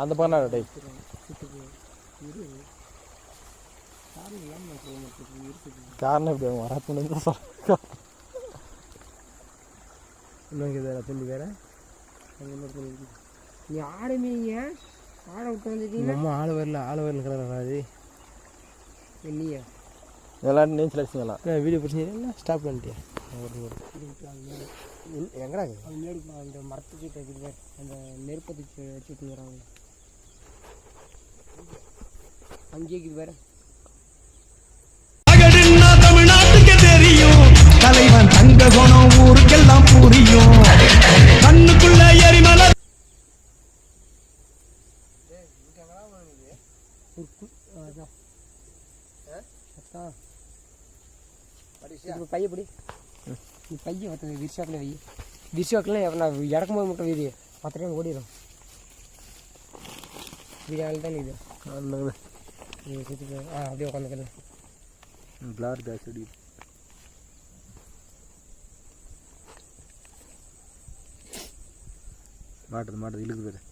அந்த பண்ணா டே காரணம் இப்படி வராத்துன்னு தான் சொல்ல. இன்னும் இதை துண்டி வேற நீ ஆடுமீங்க ஆடை விட்டு வந்துட்டீங்க. நம்ம ஆள் வரல கிடக்காது இல்லையா இதெல்லாம் நீச்சல் அடிச்சுங்களா வீடியோ பிடிச்சிங்கன்னா ஸ்டாப் பண்ணிட்டியா எங்கடா அந்த மரத்துக்கிட்ட இருக்குது அந்த நெருப்பத்துக்கு வச்சுட்டு வராங்க அங்கேயே இருக்குது வேற. தமிழ்நாட்டுக்கு தெரியும் தலைவன் தங்க குணம் ஊருக்கெல்லாம் புரியும் கண்ணுக்குள்ள எரிமலை பையப்படி நீ பையன் மற்ற விரிசாக்கில் வை விரிசாக்கில் நான் இறக்கும்போது மட்டும் வீதி மற்ற டைம் ஓடிடும் வீடியாவில் தான் இது அப்படியே உட்காந்துக்கலாம் பிளார் பேசடி மாட்டுது இழுக்கு பேர்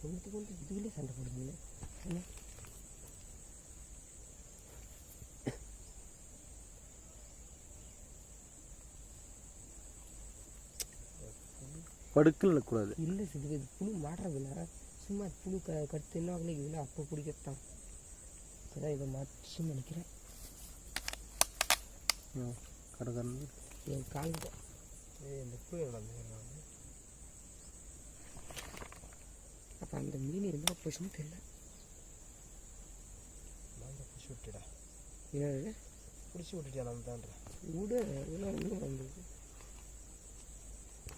இதுக்குள்ளே சண்டை போடுவீங்களே படுக்கல் இருக்கக்கூடாது. இல்லை சார் இது புழு மாட்டுறதில்ல சும்மா புழு கடுத்து என்ன ஆகலைக்குதுல்ல அப்போ பிடிக்கத்தான் அதான் இதை மாற்றி நினைக்கிறேன். கடற்கரை என் காலில் இந்த புழு அப்போ அந்த மீன் இருந்தால் போச்சுன்னு தெரியல. பிடிச்சி விட்டுடா என்னது பிடிச்சி விட்டுட்டியா நம்ம தான்ற விட இதெல்லாம் இன்னும் வந்துருக்கு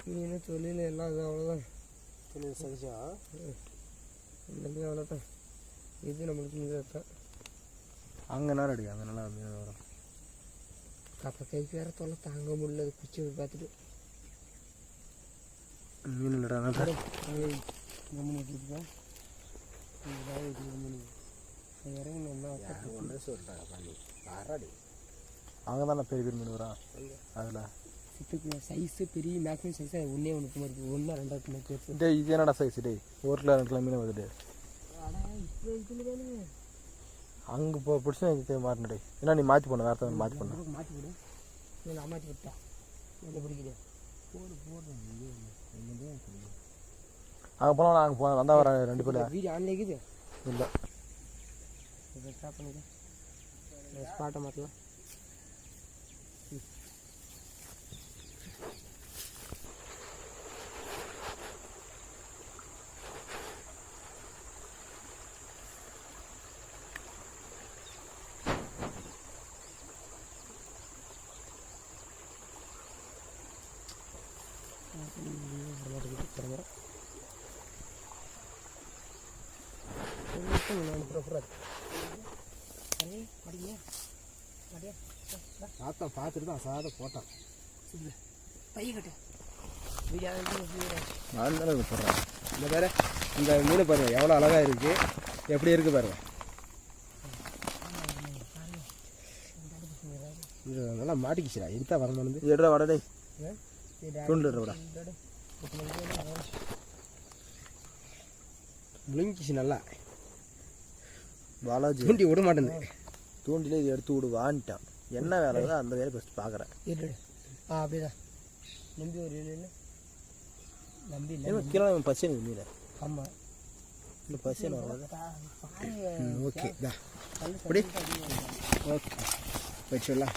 மீன் தொழில் எல்லாம் இது அவ்வளோதான் தொழில் சகிச்சா இந்த மீன் அவ்வளோதான் இது நம்மளுக்கு மீன் தான் அங்கே நேரடி அங்கே நல்லா மீன் வரும். அப்போ கைக்கு வேற தொலை தாங்க முடியல பிடிச்சி பார்த்துட்டு மீன் இல்லைடா கம்மி வச்சுருக்கேன் இறங்கி ஒன்றே சொல்லிட்டாங்க பண்ணி ஆறாடி அங்கே தானே பெரிய மீன் வரும் அதில் சித்துக்கு சைஸு பெரிய மேக்ஸிமம் சைஸு ஒன்றே ஒன்று இருக்குது ஒன்றா ரெண்டாவது பேர் டே இது என்னடா சைஸ் டே 1 கிலோ 2 கிலோ மீன் வருது. ஆனால் இப்போ இதில் தானே அங்கே இப்போ பிடிச்சா மாறின டே ஏன்னா நீ மாற்றி போன வேறு மாற்றி போன மாற்றி போடு இல்லை நான் மாற்றி விட்டேன் என்ன பிடிக்குது போடுறேன் அங்கே போனால் நாங்கள் போனோம் வந்தால் வர 2 பேர் வீடியோ ஆன்ல இருக்குது இல்லை இதை ஸ்டாப் பண்ணிக்க ஸ்பாட்டை மாற்றலாம். பார்த்தா பார்த்துட்டு தான் சாத போட்டான் பையன்கிட்ட நான் தானே போடுறேன். இந்த பாரு இந்த மீன் பாருங்க எவ்வளோ அழகாக இருக்குது எப்படி இருக்குது பாருங்க. இது நல்லா மாட்டிக்கிச்சுடா எடுத்தா வரமானது எடுறா வடடே தூண்டில் விட முழுங்கிச்சு நல்லா பாலாஜி தூண்டி விட மாட்டேங்குது தூண்டிலே இது எடுத்து விடுவான்ட்டான். என்ன வேலை தான் அந்த வேலை ஃபஸ்ட்டு பார்க்குறேன். அப்படிதான் நம்பி ஒரு இல்லை நம்பி இல்லை கிலோ பசி எனக்கு மீன். ஆமாம் இல்லை பசி ஓகே தான் அப்படி ஓகே வச்சுடலாம்.